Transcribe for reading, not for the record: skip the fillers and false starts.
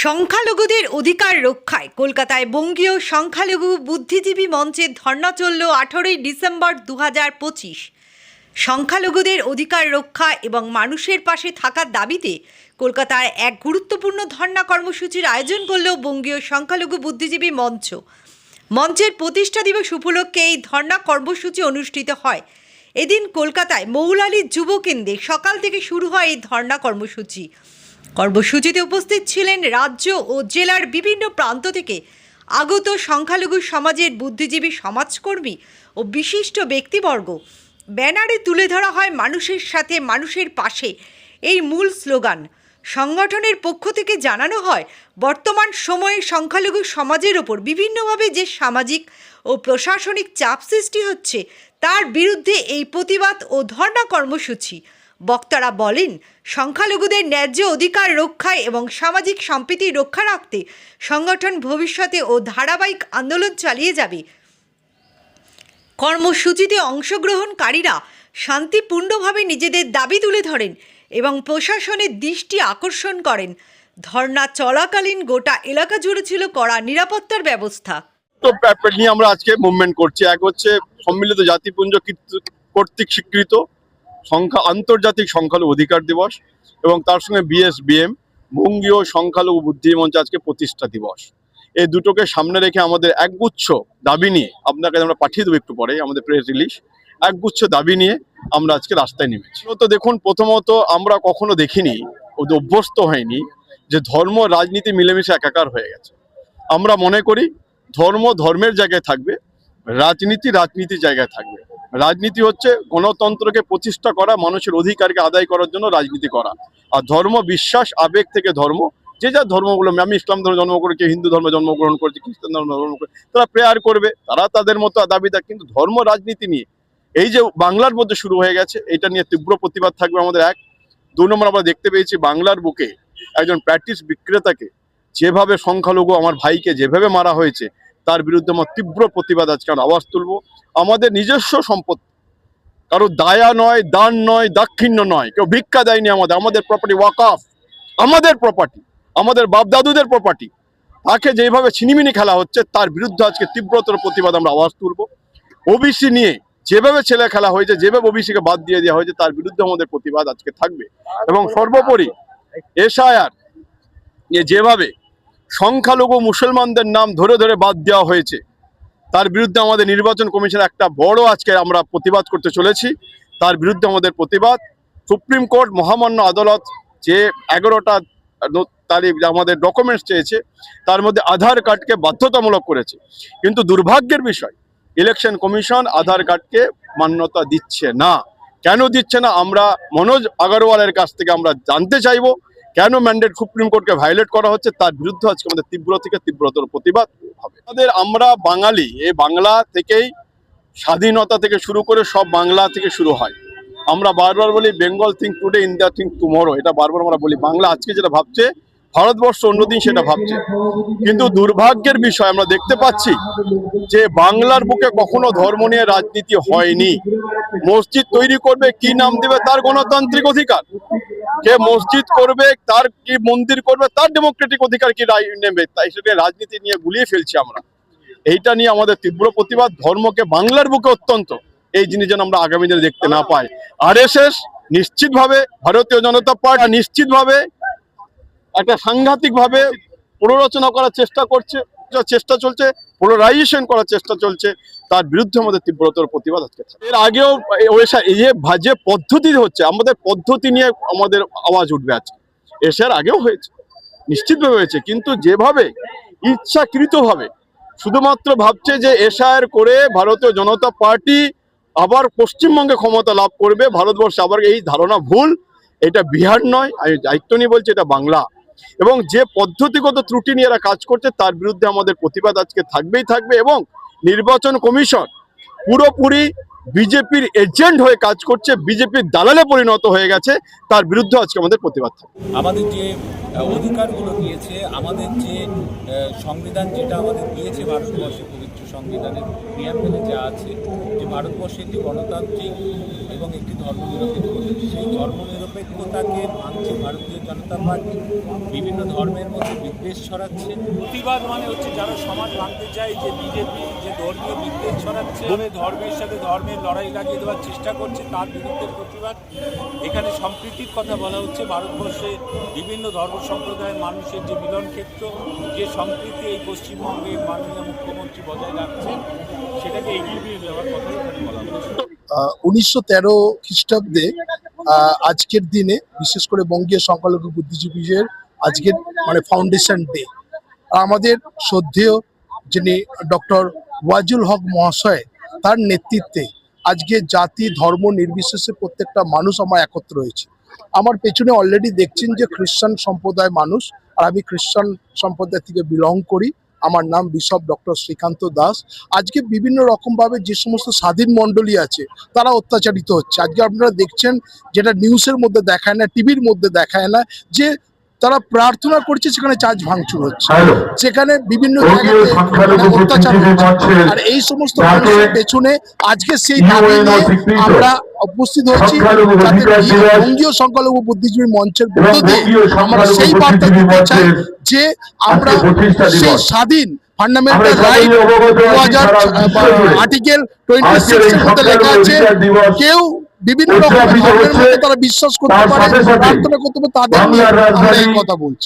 সংখ্যালঘুদের অধিকার রক্ষায় কলকাতায় বঙ্গীয় সংখ্যালঘু বুদ্ধিজীবী মঞ্চের ধর্না চলল 18ই ডিসেম্বর 2025। সংখ্যালঘুদের অধিকার রক্ষা এবং মানুষের পাশে থাকার দাবিতে কলকাতায় এক গুরুত্বপূর্ণ ধর্না কর্মসূচির আয়োজন করল বঙ্গীয় সংখ্যালঘু বুদ্ধিজীবী মঞ্চ। মঞ্চের প্রতিষ্ঠা দিবস উপলক্ষে এই ধর্না কর্মসূচি অনুষ্ঠিত হয়। এদিন কলকাতায় মৌলালী যুব কেন্দ্রে সকাল থেকে শুরু হয় এই ধর্না কর্মসূচি। কর্মসূচিতে উপস্থিত ছিলেন রাজ্য ও জেলার বিভিন্ন প্রান্ত থেকে আগত সংখ্যালঘু সমাজের বুদ্ধিজীবী সমাজকর্মী ও বিশিষ্ট ব্যক্তিবর্গ। ব্যানারে তুলে ধরা হয় মানুষের সাথে মানুষের পাশে এই মূল স্লোগান। সংগঠনের পক্ষ থেকে জানানো হয়, বর্তমান সময়ে সংখ্যালঘু সমাজের ওপর বিভিন্নভাবে যে সামাজিক ও প্রশাসনিক চাপ সৃষ্টি হচ্ছে তার বিরুদ্ধে এই প্রতিবাদ ও ধর্ণা কর্মসূচি। বক্তারা বলেন, সংখ্যালঘুদের ন্যায্য অধিকার রক্ষায় এবং সামাজিক সম্প্রীতি রক্ষা রাখতে সংগঠন ভবিষ্যতে ও ধারাবাহিক আন্দোলন চালিয়ে যাবে। কর্মসূচিতে অংশগ্রহণকারীরা শান্তিপূর্ণভাবে নিজেদের দাবি তুলে ধরেন এবং প্রশাসনের দৃষ্টি আকর্ষণ করেন। ধর্ণা চলাকালীন গোটা এলাকা জুড়ে ছিল কড়া নিরাপত্তার ব্যবস্থা। নিয়ে আমরা আজকে মুভমেন্ট করছি। এক হচ্ছে সম্মিলিত জাতিপুঞ্জ কর্তৃক স্বীকৃত আন্তর্জাতিক সংখ্যালঘু অধিকার দিবস এবং তার সঙ্গে বিএসবিএম বঙ্গীয় সংখ্যালঘু বুদ্ধিজীবী মঞ্চ আজকে প্রতিষ্ঠা দিবস। এই দুটোকে সামনে রেখে আমাদের একগুচ্ছ দাবি নিয়ে আপনাকে আমরা পাঠিয়ে দেবো একটু পরে আমাদের প্রেস রিলিজ। একগুচ্ছ দাবি নিয়ে আমরা আজকে রাস্তায় নেমেছি। তো দেখুন, প্রথমত আমরা কখনো দেখিনি, অভ্যস্ত হয়নি যে ধর্ম রাজনীতি মিলেমিশে একাকার হয়ে গেছে। আমরা মনে করি ধর্ম ধর্মের জায়গায় থাকবে, রাজনীতি রাজনীতির জায়গায় থাকবে। রাজনীতি হচ্ছে গণতন্ত্রকে প্রতিষ্ঠা করা, মানুষের অধিকারকে আদায় করার জন্য রাজনীতি করা। আর ধর্ম বিশ্বাস আবেগ থেকে ধর্ম, যে যা ধর্মগুলো, আমি ইসলাম ধর্মে জন্মগ্রহণ করেছি, হিন্দু ধর্মে জন্মগ্রহণ করেছি, খ্রিস্টান ধর্মে জন্মগ্রহণ করে তারা প্রেয়ার করবে, তারা তাদের মতো দাবিদার। কিন্তু ধর্ম রাজনীতি নিয়ে এই যে বাংলার মধ্যে শুরু হয়ে গেছে, এটা নিয়ে তীব্র প্রতিবাদ থাকবে আমাদের। এক, 2 নম্বর আমরা দেখতে পেয়েছি বাংলার বুকে একজন প্র্যাকটিস বিক্রেতাকে যেভাবে সংখ্যালঘু আমার ভাইকে যেভাবে মারা হয়েছে তার বিরুদ্ধে আমার তীব্র প্রতিবাদ আজকে আমরা আওয়াজ তুলবো। আমাদের নিজস্ব সম্পত্তি, কারো দায়া নয়, দান নয়, দাক্ষিণ্য নয়, কেউ ভিক্ষা দেয়নি। আমাদের প্রপার্টি ওয়াকফ, আমাদের প্রপার্টি, আমাদের বাপ দাদুদের প্রপার্টি, তাকে যেভাবে ছিনিমিনি খেলা হচ্ছে তার বিরুদ্ধে আজকে তীব্রতর প্রতিবাদ আমরা আওয়াজ তুলবো। ওবিসি নিয়ে যেভাবে ছেলে খেলা হয়েছে, যেভাবে ওবিসিকে বাদ দিয়ে দেওয়া হয়েছে তার বিরুদ্ধে আমাদের প্রতিবাদ আজকে থাকবে। এবং সর্বোপরি এসআইআর যেভাবে সংখ্যালঘু মুসলমানদের নাম ধরে ধরে বাদ দেওয়া হয়েছে তার বিরুদ্ধে আমাদের নির্বাচন কমিশন একটা বড় আজকে আমরা প্রতিবাদ করতে চলেছি। তার বিরুদ্ধে আমাদের প্রতিবাদ। সুপ্রিম কোর্ট মহামান্য আদালত যে 11টা তারিখ আমাদের ডকুমেন্টস চেয়েছে তার মধ্যে আধার কার্ডকে বাধ্যতামূলক করেছে, কিন্তু দুর্ভাগ্যের বিষয় ইলেকশন কমিশন আধার কার্ডকে মান্যতা দিচ্ছে না। কেন দিচ্ছে না আমরা মনোজ আগরওয়ালের কাছ থেকে আমরা জানতে চাইবো। কেন ম্যান্ডেট সুপ্রিম কোর্টকে ভায়োলেট করা হচ্ছে তার বিরুদ্ধে আজকে আমাদের তীব্র থেকে তীব্রতর প্রতিবাদ হবে। আমরা বাঙালি, এই বাংলা থেকেই স্বাধীনতা থেকে শুরু করে সব বাংলা থেকে শুরু হয়। আমরা বারবার বলি Bengal think today, India think tomorrow, এটা বারবার আমরা বলি। বাংলা আজকে যেটা ভাবছে ভারতবর্ষ অন্যদিন সেটা ভাবছে। কিন্তু দুর্ভাগ্যের বিষয় আমরা দেখতে পাচ্ছি যে বাংলার বুকে কখনো ধর্ম নিয়ে রাজনীতি হয়নি। মসজিদ তৈরি করবে, কি নাম দেবে তার গণতান্ত্রিক অধিকার, কে মসজিদ করবে, তার কি মন্দির করবে তার ডেমোক্রেটিক অধিকার, কি নেবে, তাই সেটা রাজনীতি নিয়ে গুলিয়ে ফেলছি আমরা। এইটা নিয়ে আমাদের তীব্র প্রতিবাদ। ধর্মকে বাংলার বুকে অত্যন্ত এই জিনিস যেন আমরা আগামী দিনে দেখতে না পাই। আরএসএস নিশ্চিতভাবে, ভারতীয় জনতা পার্টি নিশ্চিতভাবে একটা সাংঘাতিকভাবে পুনরচনা করার চেষ্টা চলছে, পোলারাইজেশন করার চেষ্টা চলছে। তার বিরুদ্ধে আমাদের তীব্রতর প্রতিবাদ আজকে। এর আগেও যে পদ্ধতি হচ্ছে, আমাদের পদ্ধতি নিয়ে আমাদের আওয়াজ উঠবে আজকে। এর আগেও হয়েছে, নিশ্চিতভাবে হয়েছে, কিন্তু যেভাবে ইচ্ছাকৃতভাবে শুধুমাত্র ভাবছে যে এসআইআর করে ভারতীয় জনতা পার্টি আবার পশ্চিমবঙ্গে ক্ষমতা লাভ করবে, ভারতবর্ষে আবার, এই ধারণা ভুল। এটা বিহার নয়, আমি দায়িত্ব নিয়ে বলছি, এটা বাংলা। এবং যে পদ্ধতিগত ত্রুটি নিয়ে এরা কাজ করছে তার বিরুদ্ধে আমাদের প্রতিবাদ আজকে থাকবেই থাকবে। এবং নির্বাচন কমিশন পুরোপুরি বিজেপির এজেন্ট হয়ে কাজ করছে, বিজেপির দালালে পরিণত হয়ে গেছে, তার বিরুদ্ধে আজকে আমাদের প্রতিবাদ থাকবে। আমাদের যে অধিকারগুলো দিয়েছে, আমাদের যে সংবিধান যেটা আমাদের দিয়েছে, ভারতবর্ষের পবিত্র সংবিধানের প্রিয়াম্বলে যা আছে যে ভারতবর্ষের যে গণতান্ত্রিক এবং একটি ধর্মনিরপেক্ষ দেশ। সেই ধর্মনিরপেক্ষতাকে মানছে ভারতীয় জনতা পার্টি, বিভিন্ন ধর্মের মধ্যে বিদ্বেষ ছড়াচ্ছে। প্রতিবাদ মানে হচ্ছে যারা সমাজ ভাঙতে চায়, যে বিজেপি যে ধর্মীয় বিদ্বেষ ছড়াচ্ছে, ধর্মের সাথে ধর্মের লড়াই লাগিয়ে দেওয়ার চেষ্টা করছে, তার বিরুদ্ধে প্রতিবাদ। এখানে সম্প্রীতির কথা বলা হচ্ছে। ভারতবর্ষে বিভিন্ন ধর্ম সম্প্রদায়ের মানুষের যে মিলন ক্ষেত্র, যে সম্প্রীতি এই পশ্চিমবঙ্গে মাননীয় মুখ্যমন্ত্রী বজায় রাখছেন, সেটাকে এগিয়ে নিয়ে যাওয়ার কথাই এখানে বলা হচ্ছে। 1913 খ্রিস্টাব্দে আজকের দিনে বিশেষ করে বঙ্গীয় সংখ্যালঘু বুদ্ধিজীবীদের আজকের মানে ফাউন্ডেশন ডে। আমাদের শ্রদ্ধেয় যিনি ডক্টর ওয়াজুল হক মহাশয়, তার নেতৃত্বে আজকে জাতি ধর্ম নির্বিশেষে প্রত্যেকটা মানুষ আমরা একত্র হয়েছি। আমার পেছনে অলরেডি দেখছেন যে খ্রিস্টান সম্প্রদায় মানুষ, আর আমি খ্রিস্টান সম্প্রদায় থেকে বিলং করি। আমার নাম বিশপ ডক্টর শ্রীকান্ত দাস। আজকে বিভিন্ন রকমভাবে যে সমস্ত স্বাধীন মণ্ডলী আছে তারা অত্যাচারিত হচ্ছে। আজকে আপনারা দেখছেন যেটা নিউজের মধ্যে দেখায় না, টিভির মধ্যে দেখায় না, যে তারা প্রার্থনা করছে সেখানে চার্চ ভাঙচুর হচ্ছে, সেখানে বিভিন্ন জায়গাতে অত্যাচার হচ্ছে। আর এই সমস্ত মানুষের পেছনে আজকে সেই দাবি নিয়ে আমরা উপস্থিত হয়েছি, যাতে বঙ্গীয় সংখ্যালঘু বুদ্ধিজীবী মঞ্চের মধ্য দিয়ে আমরা সেই বার্তা দিতে চাই যে আমরা সেই স্বাধীন ফান্ডামেন্টাল রাইট 2000 আর্টিকেল 26 এর মধ্যে লেখা আছে, কেউ বিভিন্ন রকমের ধর্মের মধ্যে তারা বিশ্বাস করতে পারে, প্রার্থনা করতে পারে, তাদের নিয়ে আমরা এই কথা বলছি।